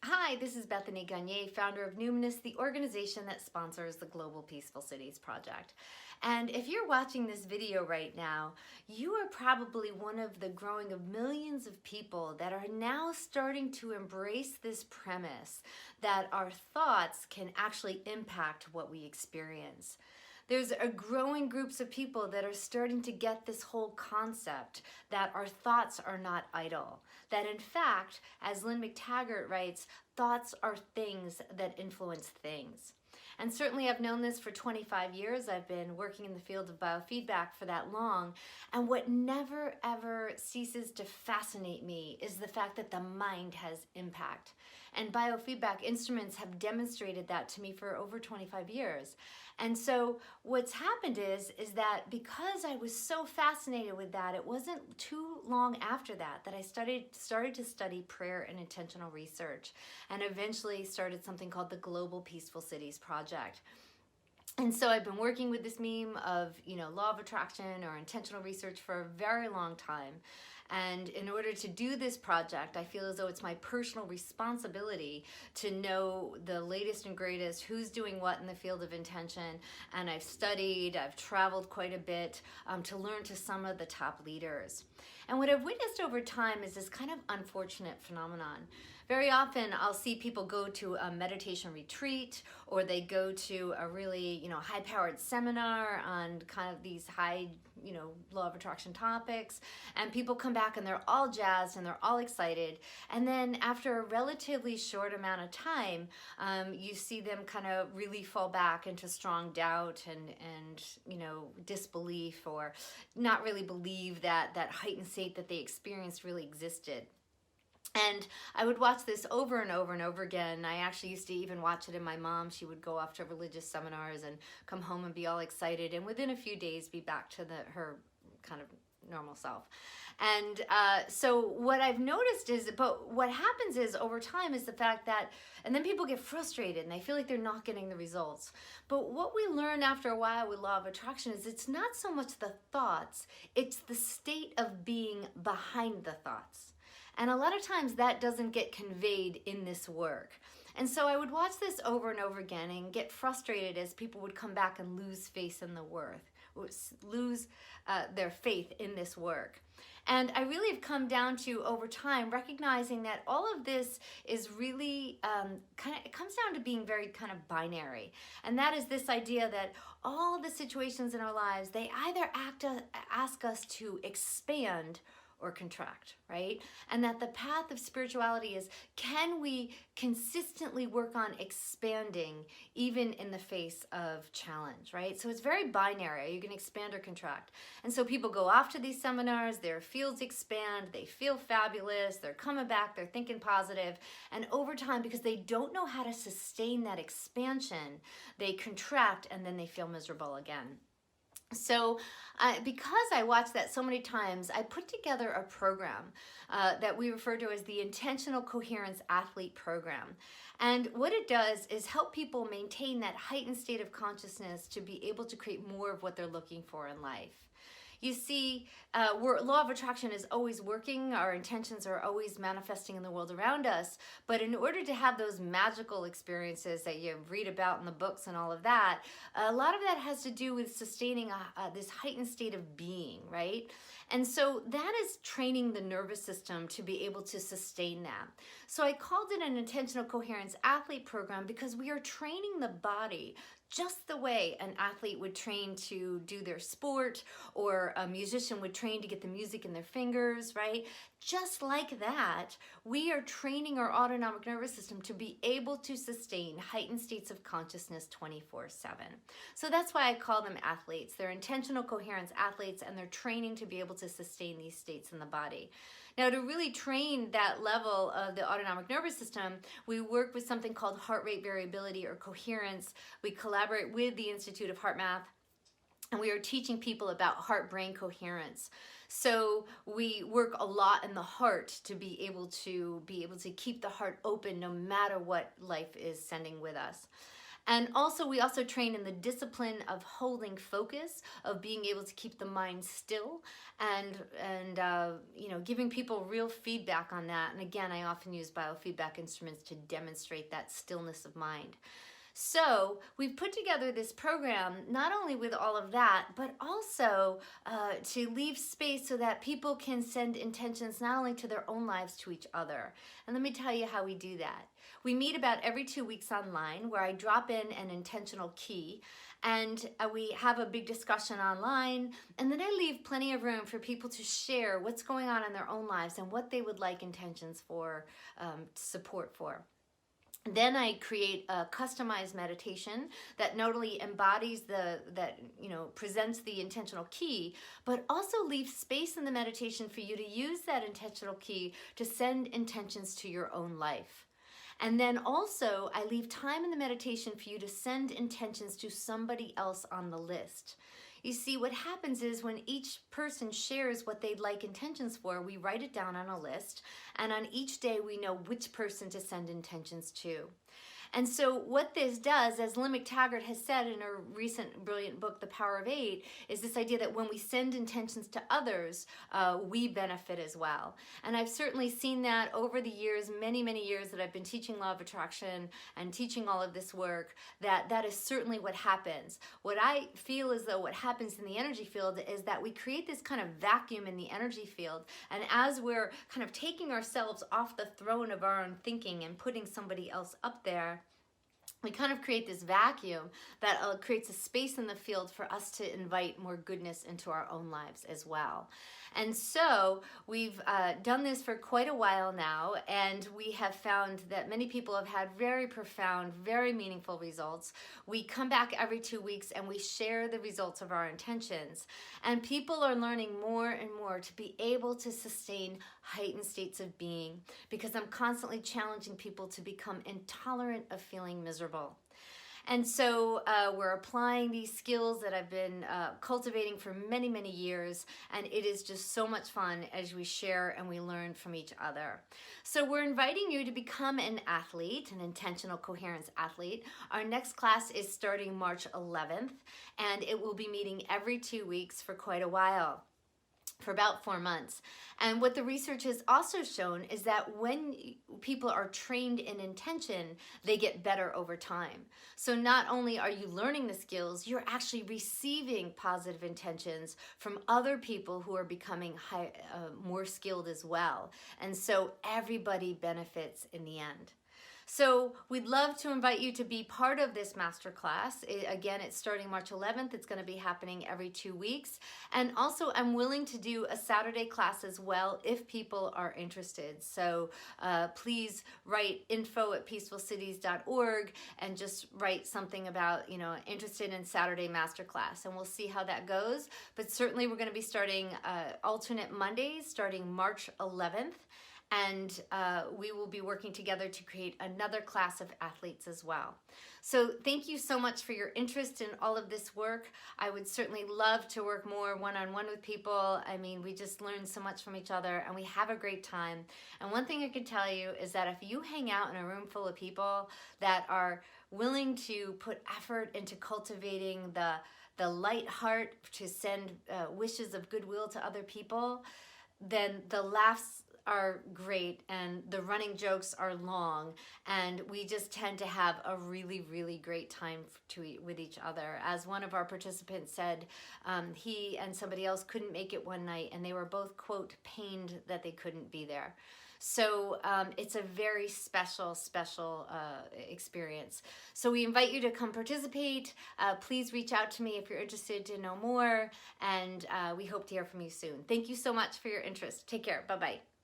Hi, this is Bethany Gagne, founder of Numinous, the organization that sponsors the Global Peaceful Cities Project. And if you're watching this video right now, you are probably one of the growing of millions of people that are now starting to embrace this premise that our thoughts can actually impact what we experience. There's a growing groups of people that are starting to get this whole concept that our thoughts are not idle. That in fact, as Lynn McTaggart writes, thoughts are things that influence things. And certainly I've known this for 25 years. I've been working in the field of biofeedback for that long. And what never ever ceases to fascinate me is the fact that the mind has impact. And biofeedback instruments have demonstrated that to me for over 25 years. And so what's happened is that because I was so fascinated with that, it wasn't too long after that I started to study prayer and intentional research, and eventually started something called the Global Peaceful Cities Project. And so I've been working with this meme of, law of attraction or intentional research for a very long time. And in order to do this project, I feel as though it's my personal responsibility to know the latest and greatest, who's doing what in the field of intention. And I've studied, I've traveled quite a bit to learn to some of the top leaders. And what I've witnessed over time is this kind of unfortunate phenomenon. Very often I'll see people go to a meditation retreat, or they go to a really, high-powered seminar on kind of these high, law of attraction topics, and people come back and they're all jazzed and they're all excited. And then after a relatively short amount of time, you see them kind of really fall back into strong doubt and disbelief, or not really believe that heightened state that they experienced really existed. And I would watch this over and over and over again. I actually used to even watch it in my mom. She would go off to religious seminars and come home and be all excited, and within a few days be back to her kind of normal self. And so what I've noticed is, but what happens is over time is the fact that, and then people get frustrated and they feel like they're not getting the results. But what we learn after a while with law of attraction is it's not so much the thoughts, it's the state of being behind the thoughts. And a lot of times that doesn't get conveyed in this work. And so I would watch this over and over again and get frustrated as people would come back and lose faith in the work, lose their faith in this work. And I really have come down to, over time, recognizing that all of this is really it comes down to being very kind of binary. And that is this idea that all the situations in our lives, they either ask us to expand or contract, right? And that the path of spirituality is, can we consistently work on expanding even in the face of challenge, right? So it's very binary. Are you going to expand or contract? And so people go off to these seminars, their fields expand, they feel fabulous, they're coming back, they're thinking positive, and over time, because they don't know how to sustain that expansion, they contract and then they feel miserable again. So because I watched that so many times, I put together a program that we refer to as the Intentional Coherence Athlete Program. And what it does is help people maintain that heightened state of consciousness to be able to create more of what they're looking for in life. You see, law of attraction is always working. Our intentions are always manifesting in the world around us. But in order to have those magical experiences that you read about in the books and all of that, a lot of that has to do with sustaining this heightened state of being, right? And so that is training the nervous system to be able to sustain that. So I called it an Intentional Coherence Athlete Program because we are training the body just the way an athlete would train to do their sport, or a musician would train to get the music in their fingers, right? Just like that, we are training our autonomic nervous system to be able to sustain heightened states of consciousness 24/7. So that's why I call them athletes. They're intentional coherence athletes, and they're training to be able to sustain these states in the body. Now, to really train that level of the autonomic nervous system, we work with something called heart rate variability or coherence. We collaborate with the Institute of Heart Math, and we are teaching people about heart-brain coherence. So we work a lot in the heart to be able to keep the heart open no matter what life is sending with us. And also, we also train in the discipline of holding focus, of being able to keep the mind still, and giving people real feedback on that. And again, I often use biofeedback instruments to demonstrate that stillness of mind. So we've put together this program not only with all of that, but also to leave space so that people can send intentions not only to their own lives, to each other. And let me tell you how we do that. We meet about every 2 weeks online, where I drop in an intentional key, and we have a big discussion online, and then I leave plenty of room for people to share what's going on in their own lives and what they would like intentions for, support for. Then I create a customized meditation that not only embodies presents the intentional key, but also leaves space in the meditation for you to use that intentional key to send intentions to your own life. And then also, I leave time in the meditation for you to send intentions to somebody else on the list. You see, what happens is when each person shares what they'd like intentions for, we write it down on a list, and on each day we know which person to send intentions to. And so what this does, as Lynn McTaggart has said in her recent brilliant book, The Power of Eight, is this idea that when we send intentions to others, we benefit as well. And I've certainly seen that over the years, many, many years that I've been teaching Law of Attraction and teaching all of this work, that is certainly what happens. What I feel as though what happens in the energy field is that we create this kind of vacuum in the energy field. And as we're kind of taking ourselves off the throne of our own thinking and putting somebody else up there, we kind of create this vacuum that creates a space in the field for us to invite more goodness into our own lives as well. And so we've done this for quite a while now, and we have found that many people have had very profound, very meaningful results. We come back every 2 weeks and we share the results of our intentions. And people are learning more and more to be able to sustain heightened states of being, because I'm constantly challenging people to become intolerant of feeling miserable. And so we're applying these skills that I've been cultivating for many, many years, and it is just so much fun as we share and we learn from each other. So we're inviting you to become an athlete, an intentional coherence athlete. Our next class is starting March 11th, and it will be meeting every 2 weeks for quite a while, for about 4 months. And what the research has also shown is that when people are trained in intention, they get better over time. So not only are you learning the skills, you're actually receiving positive intentions from other people who are becoming more skilled as well. And so everybody benefits in the end. So we'd love to invite you to be part of this masterclass. Again, it's starting March 11th. It's going to be happening every 2 weeks. And also, I'm willing to do a Saturday class as well if people are interested. So please write info@peacefulcities.org and just write something about, interested in Saturday masterclass, and we'll see how that goes. But certainly we're going to be starting alternate Mondays starting March 11th. And we will be working together to create another class of athletes as well. So thank you so much for your interest in all of this work. I would certainly love to work more one-on-one with people. I mean, we just learn so much from each other, and we have a great time. And one thing I can tell you is that if you hang out in a room full of people that are willing to put effort into cultivating the light heart to send wishes of goodwill to other people, then the laughs are great and the running jokes are long, and we just tend to have a really, really great time with each other. As one of our participants said, he and somebody else couldn't make it one night, and they were both, quote, pained that they couldn't be there. So it's a very special experience. So we invite you to come participate. Please reach out to me if you're interested to know more, and we hope to hear from you soon. Thank you so much for your interest. Take care. Bye-bye.